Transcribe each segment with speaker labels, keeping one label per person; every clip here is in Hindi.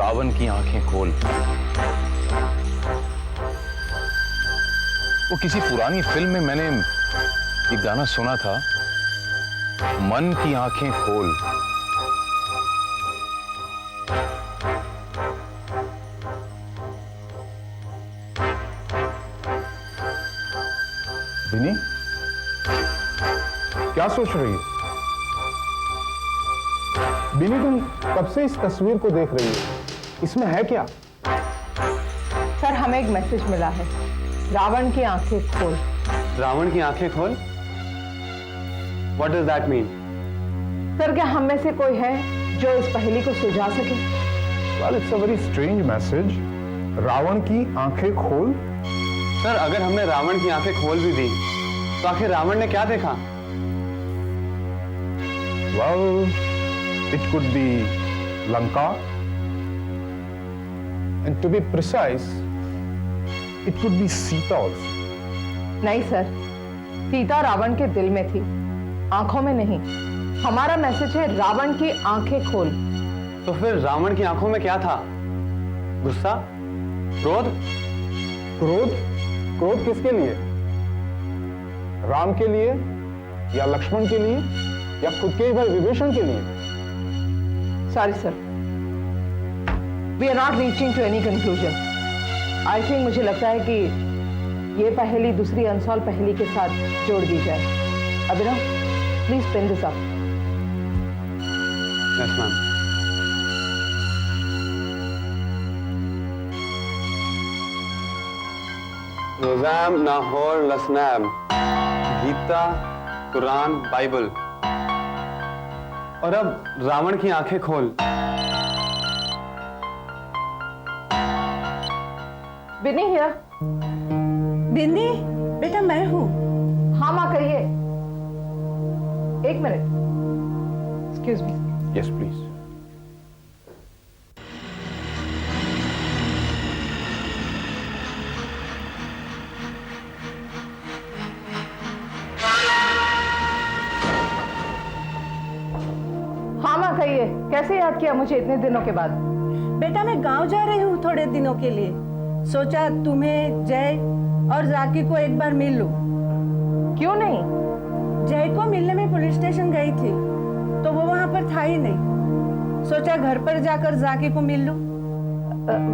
Speaker 1: रावण की आंखें खोल। वो किसी पुरानी फिल्म में मैंने ये गाना सुना था, मन की आंखें खोल।
Speaker 2: विनी, क्या सोच रही हो? विनी, तुम कब से इस तस्वीर को देख रही हो? इसमें है क्या?
Speaker 3: सर, हमें एक मैसेज मिला है, रावण की आंखें खोल।
Speaker 4: रावण की आंखें खोल? What does that mean?
Speaker 3: Sir, क्या हम में से कोई है जो इस पहेली को सुलझा सके?
Speaker 2: Well, it's a very strange message. Ravan की आंखें खोल।
Speaker 4: सर, अगर हमने रावण की आंखें खोल भी दी तो आखिर रावण ने क्या देखा?
Speaker 2: Well, it could be Lanka, and to be precise, it could be Sita also.
Speaker 3: नहीं सर, सीता रावण के दिल में थी, आंखों में नहीं। हमारा मैसेज है रावण की आंखें खोल।
Speaker 4: तो फिर रावण की आंखों में क्या था? गुस्सा? क्रोध?
Speaker 2: क्रोध? क्रोध किसके लिए? राम के लिए या लक्ष्मण के लिए या खुद के ही भाई विभीषण के लिए?
Speaker 3: Sorry sir, we are not reaching to any conclusion. I think, मुझे लगता है कि ये पहेली दूसरी अनसॉल्व पहेली के साथ जोड़ दी जाए। Abhinav, please pin this up.
Speaker 4: Yes ma'am. रोज़ाम, नाहौर, लसनैम, गीता, कुरान, बाइबल, और अब रावण की आंखें खोल।
Speaker 3: विनी हियर।
Speaker 5: बिन्नी, बेटा मैं हूँ।
Speaker 3: हाँ माँ, कहिए। एक minute, excuse me.
Speaker 2: Yes, please.
Speaker 3: हाँ माँ, कहिए। कैसे याद किया मुझे इतने दिनों के बाद?
Speaker 5: बेटा मैं गांव जा रही हूँ थोड़े दिनों के लिए, सोचा तुम्हें, जय और जाकी को एक बार मिल लूं।
Speaker 3: क्यों नहीं?
Speaker 5: जय को मिलने में पुलिस स्टेशन गई थी तो वो वहां पर था ही नहीं, सोचा घर पर जाकर जाकी को मिल लूं।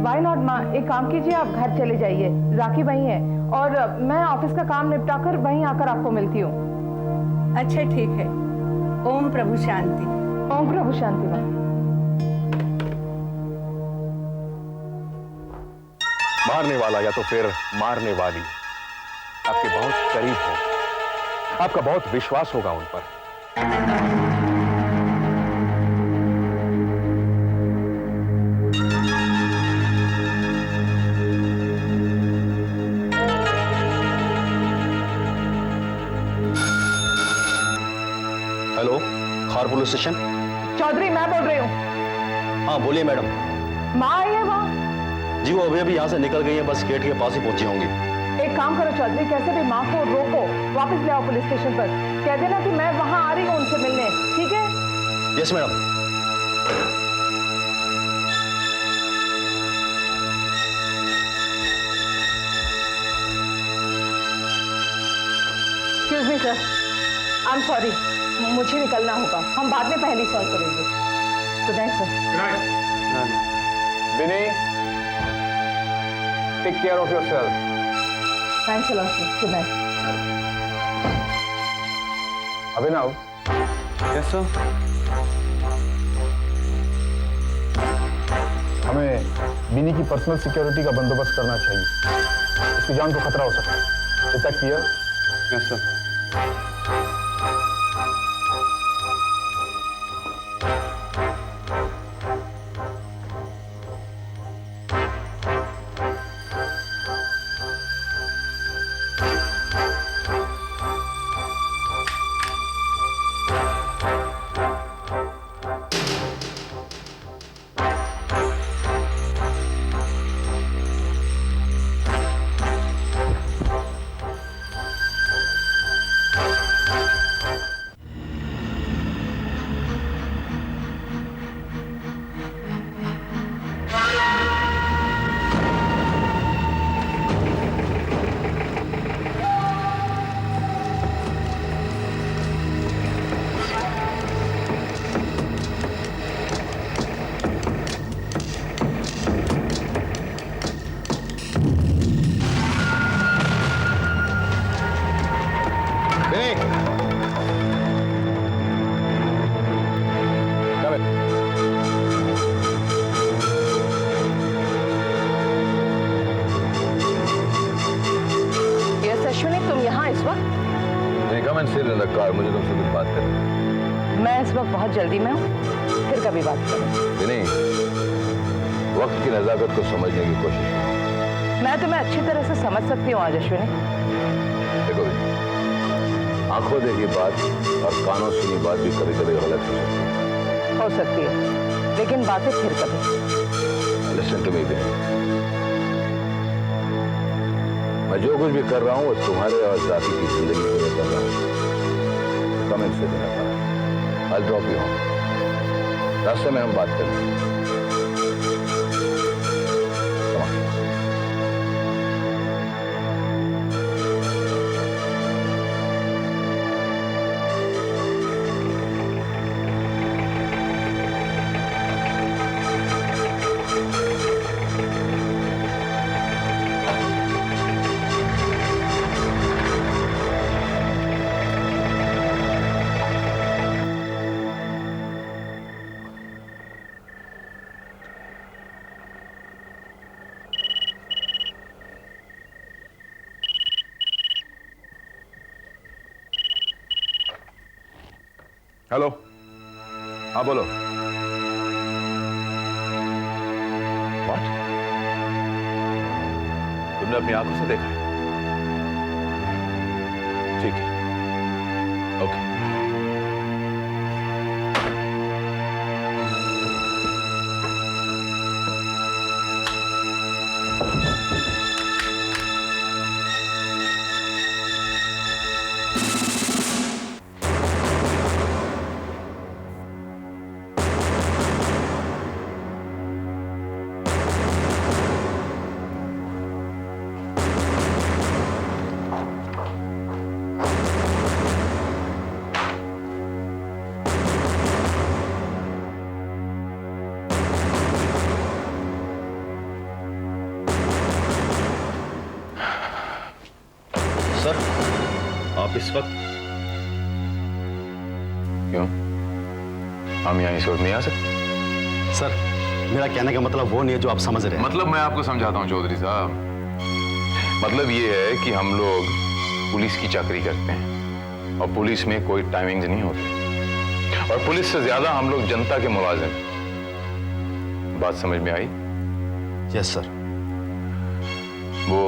Speaker 3: वाई नॉट माँ, एक काम कीजिए, आप घर चले जाइए, जाकी वहीं है और मैं ऑफिस का काम निपटाकर वहीं आकर आपको मिलती हूँ।
Speaker 5: अच्छा ठीक है। ओम प्रभु शांति।
Speaker 3: ओम प्रभु शांति। माँ,
Speaker 1: मारने वाला या तो फिर मारने वाली आपके बहुत करीब हो, आपका बहुत विश्वास होगा उन पर।
Speaker 6: हेलो, खार पुलिस स्टेशन।
Speaker 3: चौधरी मैं बोल रही हूँ।
Speaker 6: हाँ बोलिए मैडम।
Speaker 3: माँ आई है वहाँ?
Speaker 6: जी वो अभी यहाँ से निकल गई है, बस गेट के पास ही पहुंची होंगी।
Speaker 3: एक काम करो चौधरी, कैसे भी माँ को रोको, वापस ले आओ पुलिस स्टेशन पर। कह देना कि मैं वहाँ आ रही हूँ उनसे मिलने, ठीक है?
Speaker 6: Yes madam.
Speaker 3: Excuse me sir, I am sorry, मुझे निकलना होगा, हम बाद में पहले सॉल्व करेंगे। Good night sir.
Speaker 2: Vini, take care of yourself.
Speaker 3: Thanks a lot sir, good night.
Speaker 2: Abhinav,
Speaker 4: yes sir.
Speaker 2: हमें विनी की पर्सनल सिक्योरिटी का बंदोबस्त करना चाहिए, उसकी जान को खतरा हो सकता है। Is that clear?
Speaker 4: Yes sir.
Speaker 7: सिर नकार, मुझे तुमसे कुछ बात करनी है।
Speaker 3: मैं इस वक्त बहुत जल्दी में हूँ, फिर कभी बात करें।
Speaker 7: नहीं, वक्त की नजाकत को समझने की कोशिश करो।
Speaker 3: मैं तुम्हें अच्छी तरह से समझ सकती हूँ आज अश्विनी।
Speaker 7: देखो बेटी, आंखों देखी बात और कानों सुनी बात भी कभी कभी गलत
Speaker 3: हो सकती है, लेकिन बातें फिर कभी।
Speaker 7: लिसन टू मी बेटी, मैं जो कुछ भी कर रहा हूँ वो तुम्हारे और जाति की जिंदगी के लिए कर रहा हूँ। कमेंट से देना पड़ा। I'll drop you home. रास्ते में हम बात करेंगे। Come on.
Speaker 1: हेलो, हाँ बोलो। What? तुमने अपनी आंखों से देखा है? ठीक है, ओके।
Speaker 6: सर, आप इस वक्त
Speaker 7: क्यों? हम यहाँ इस वक्त नहीं आ सकते?
Speaker 6: सर, मेरा कहने का मतलब वो नहीं है जो आप समझ रहे हैं।
Speaker 7: मतलब मैं आपको समझाता हूँ चौधरी साहब। मतलब ये है कि हम लोग पुलिस की चाकरी करते हैं और पुलिस में कोई टाइमिंग्स नहीं होती और पुलिस से ज्यादा हम लोग जनता के मुलाजिम। बात समझ में आई?
Speaker 6: Yes sir.
Speaker 7: वो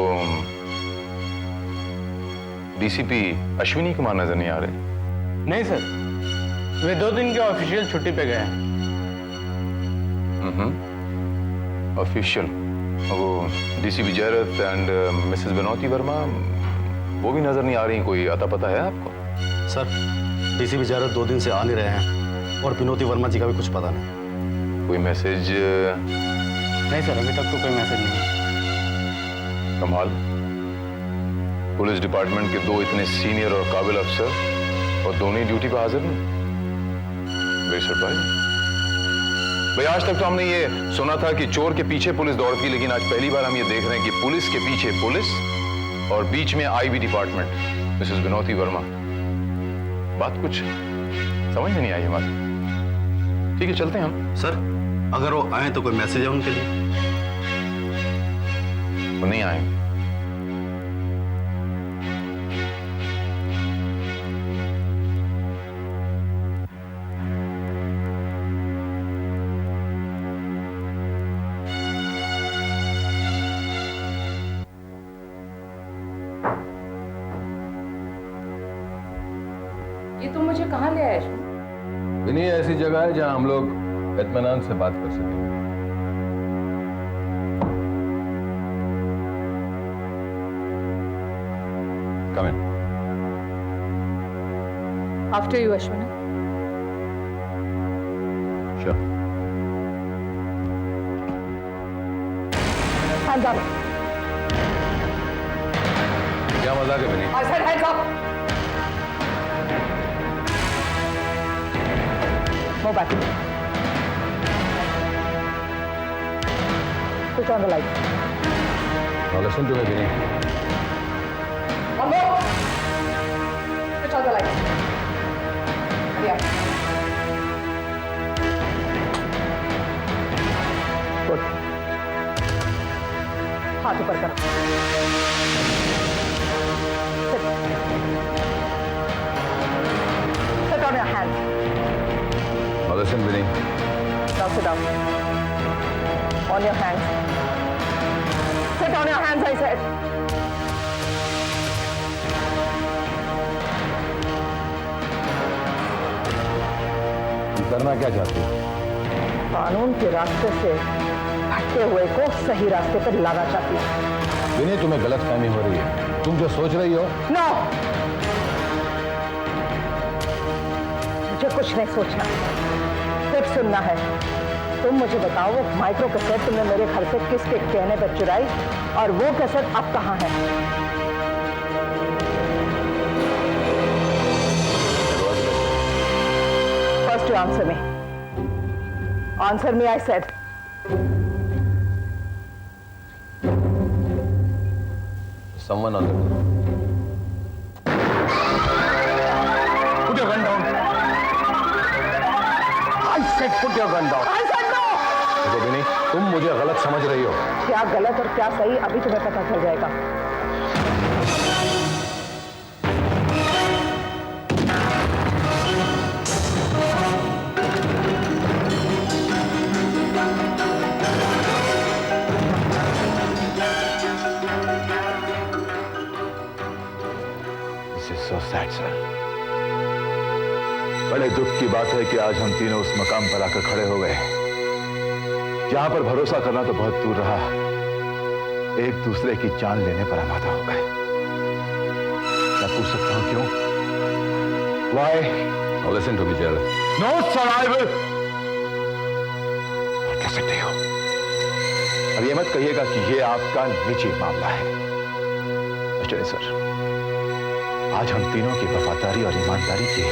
Speaker 7: डीसीपी अश्विनी कुमार नजर नहीं आ रहे?
Speaker 4: नहीं सर, वे 2 दिन के ऑफिशियल छुट्टी पे गए हैं।
Speaker 7: ऑफिशियल? वो DCP Jayrath and Mrs Vinoti Verma, वो भी नजर नहीं आ रही। कोई अता पता है आपको?
Speaker 6: सर, डीसीपी जयरथ 2 दिन से आ नहीं रहे हैं और विनोती वर्मा जी का भी कुछ पता नहीं।
Speaker 7: कोई मैसेज?
Speaker 4: नहीं सर, अभी तक तो कोई मैसेज नहीं है।
Speaker 7: कमाल, पुलिस डिपार्टमेंट के 2 इतने सीनियर और काबिल अफसर और दोनों ही ड्यूटी पे हाजिर नहीं। Very surprise. भाई, आज तक तो हमने ये सुना था कि चोर के पीछे पुलिस दौड़ती, लेकिन आज पहली बार हम ये देख रहे हैं कि पुलिस के पीछे पुलिस और बीच में IB department, Mrs Vinoti Verma. बात कुछ समझ में नहीं आई हमारी। ठीक है, चलते हैं हम।
Speaker 6: सर, अगर वो आए तो कोई मैसेज है उनके लिए?
Speaker 7: वो नहीं आएंगे।
Speaker 3: ये तुम मुझे कहाँ ले आए?
Speaker 7: विनी, ऐसी जगह है जहां हम लोग इत्मीनान से बात कर सकें। Come in.
Speaker 3: After you, Ashwini.
Speaker 7: Sure.
Speaker 3: Hands up.
Speaker 7: क्या मजाक है विनी?
Speaker 3: I said hands up. Move back. Switch on the light.
Speaker 7: Now listen to me, Vinny.
Speaker 3: One more. Switch on the light. Hurry up. Good. हाथ ऊपर करो. Sit. sit down. On your hands. Sit on your hands, I said.
Speaker 1: करना क्या चाहती हो?
Speaker 3: कानून के रास्ते से भटके हुए को सही रास्ते पर लाना चाहती हूँ।
Speaker 1: विनय, तुम्हें गलतफहमी हो रही है। तुम जो सोच रही हो।
Speaker 3: नो, मुझे कुछ नहीं सोचना, सिर्फ सुनना है। तुम मुझे बताओ, वो माइक्रो कैसेट तुमने मेरे घर से किसके कहने पर चुराई, और वो कैसेट अब कहाँ है? First you answer me. Answer me, I said.
Speaker 1: Someone on the door. Put your gun down. I said put your gun down.
Speaker 3: I said no.
Speaker 1: देखो विनी, तुम मुझे गलत समझ रही हो।
Speaker 3: क्या गलत और क्या सही अभी तुम्हें पता चल जाएगा।
Speaker 1: So sad, sir. बड़े दुख की बात है कि आज हम तीनों उस मकाम पर आकर खड़े हो गए जहां पर भरोसा करना तो बहुत दूर रहा, एक दूसरे की जान लेने पर आमादा हो गए। मैं पूछ सकता हूं क्यों? Why? Now listen to me, Gerald. No, sir, I will. और कह सकते हो? अब ये मत कहिएगा कि ये आपका निजी मामला है। मिस्टर सर, आज हम तीनों की वफादारी और ईमानदारी की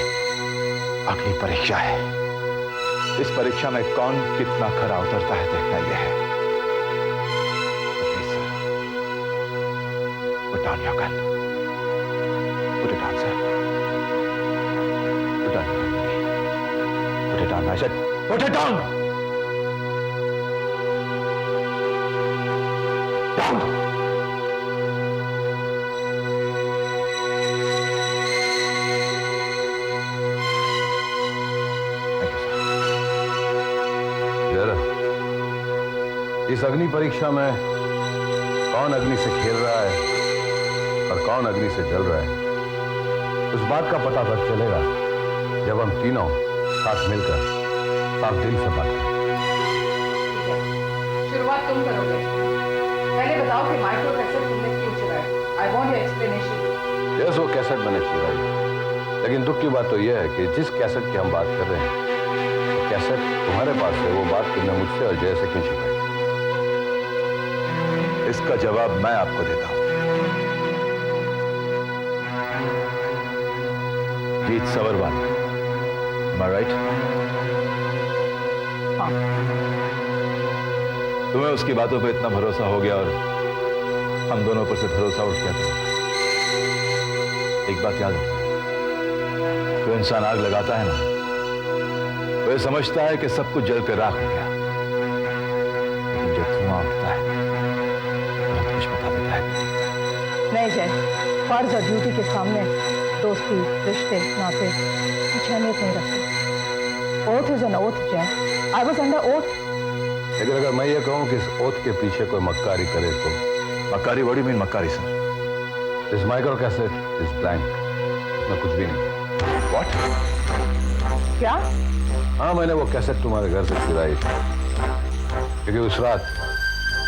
Speaker 1: अगली परीक्षा है। इस परीक्षा में कौन कितना खरा उतरता है देखना यह है। Please, sir. Put down your gun. Put it down, sir. Put down your gun. Put it down. I said, put it down. Down. इस अग्नि परीक्षा में कौन अग्नि से खेल रहा है और कौन अग्नि से जल रहा है, उस बात का पता तब चलेगा जब हम तीनों साथ मिलकर साफ दिल से बात करें।
Speaker 3: शुरुआत तुम करोगे। पहले बताओ कि माइक्रो कैसेट तुमने क्यों चुराई। I want your explanation.
Speaker 1: Yes, वो कैसेट मैंने चुराई, लेकिन दुख की बात तो यह है कि जिस कैसेट की हम बात कर रहे हैं, वो कैसेट तुम्हारे पास है। वो बात तुमने मुझसे और जय से क्यों छिपाई? इसका जवाब मैं आपको देता हूं। जीत सवरवाल, am I right?
Speaker 3: हाँ।
Speaker 1: तुम्हें उसकी बातों पे इतना भरोसा हो गया और हम दोनों पर से भरोसा उठ गया था। एक बात याद रखना, जो इंसान आग लगाता है ना, वो समझता है कि सब कुछ जल के राख हो गया, लेकिन जो धुआं उठता है बहुत कुछ बता देता है।
Speaker 3: नहीं जय, फर्ज और ड्यूटी के सामने दोस्ती, रिश्ते, नाते कुछ अहमियत नहीं रखते। ओथ इज एन ओथ जय। I was under oath.
Speaker 1: लेकिन अगर मैं ये कहूं कि इस ओथ के पीछे कोई मक्कारी करे तो? मक्कारी? व्हाट डू यू मीन मक्कारी, sir? This micro cassette is blank, इसमें कुछ भी नहीं। व्हाट?
Speaker 3: क्या?
Speaker 1: हाँ, मैंने वो कैसेट तुम्हारे घर से चुराई थी, क्योंकि उस रात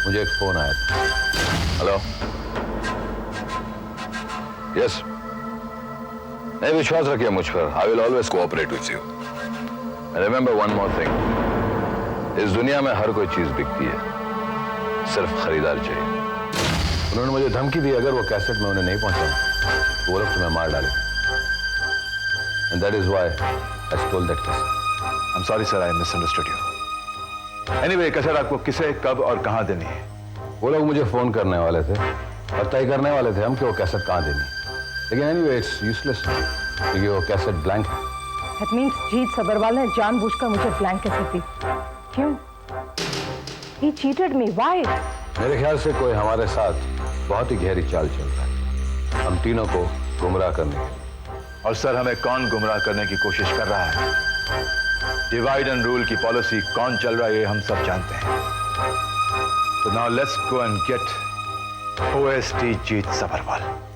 Speaker 1: मुझे एक फोन आया था। हेलो, यस, नहीं, विश्वास रखिए मुझ पर। I will always cooperate with you. Remember one more thing, इस दुनिया में हर कोई चीज बिकती है, सिर्फ खरीदार चाहिए। उन्होंने मुझे धमकी दी, अगर वो कैसेट में उन्हें नहीं पहुंचा तो वो लोग तुम्हें मार डालेंगे। And that is why I stole that cassette. I'm sorry sir, I misunderstood you. Anyway, cassette आपको किसे, कब और कहां देनी है? वो लोग मुझे फोन करने वाले थे और तय करने वाले थे हम कि वो कैसेट कहां देनी है। लेकिन anyway, it's useless क्योंकि वो कैसेट ब्लैंक है।
Speaker 3: That means जीत सबरवाल ने जानबूझकर मुझे ब्लैंक कैसेट दी। क्यों? He cheated me. Why?
Speaker 1: मेरे ख्याल से कोई हमारे साथ बहुत ही गहरी चाल चल रहा है, हम तीनों को गुमराह करने के लिए। और सर, हमें कौन गुमराह करने की कोशिश कर रहा है?
Speaker 8: डिवाइड एंड रूल की पॉलिसी कौन चल रहा है ये हम सब जानते हैं। तो now let's go and get OSD Jeet Sabharwal.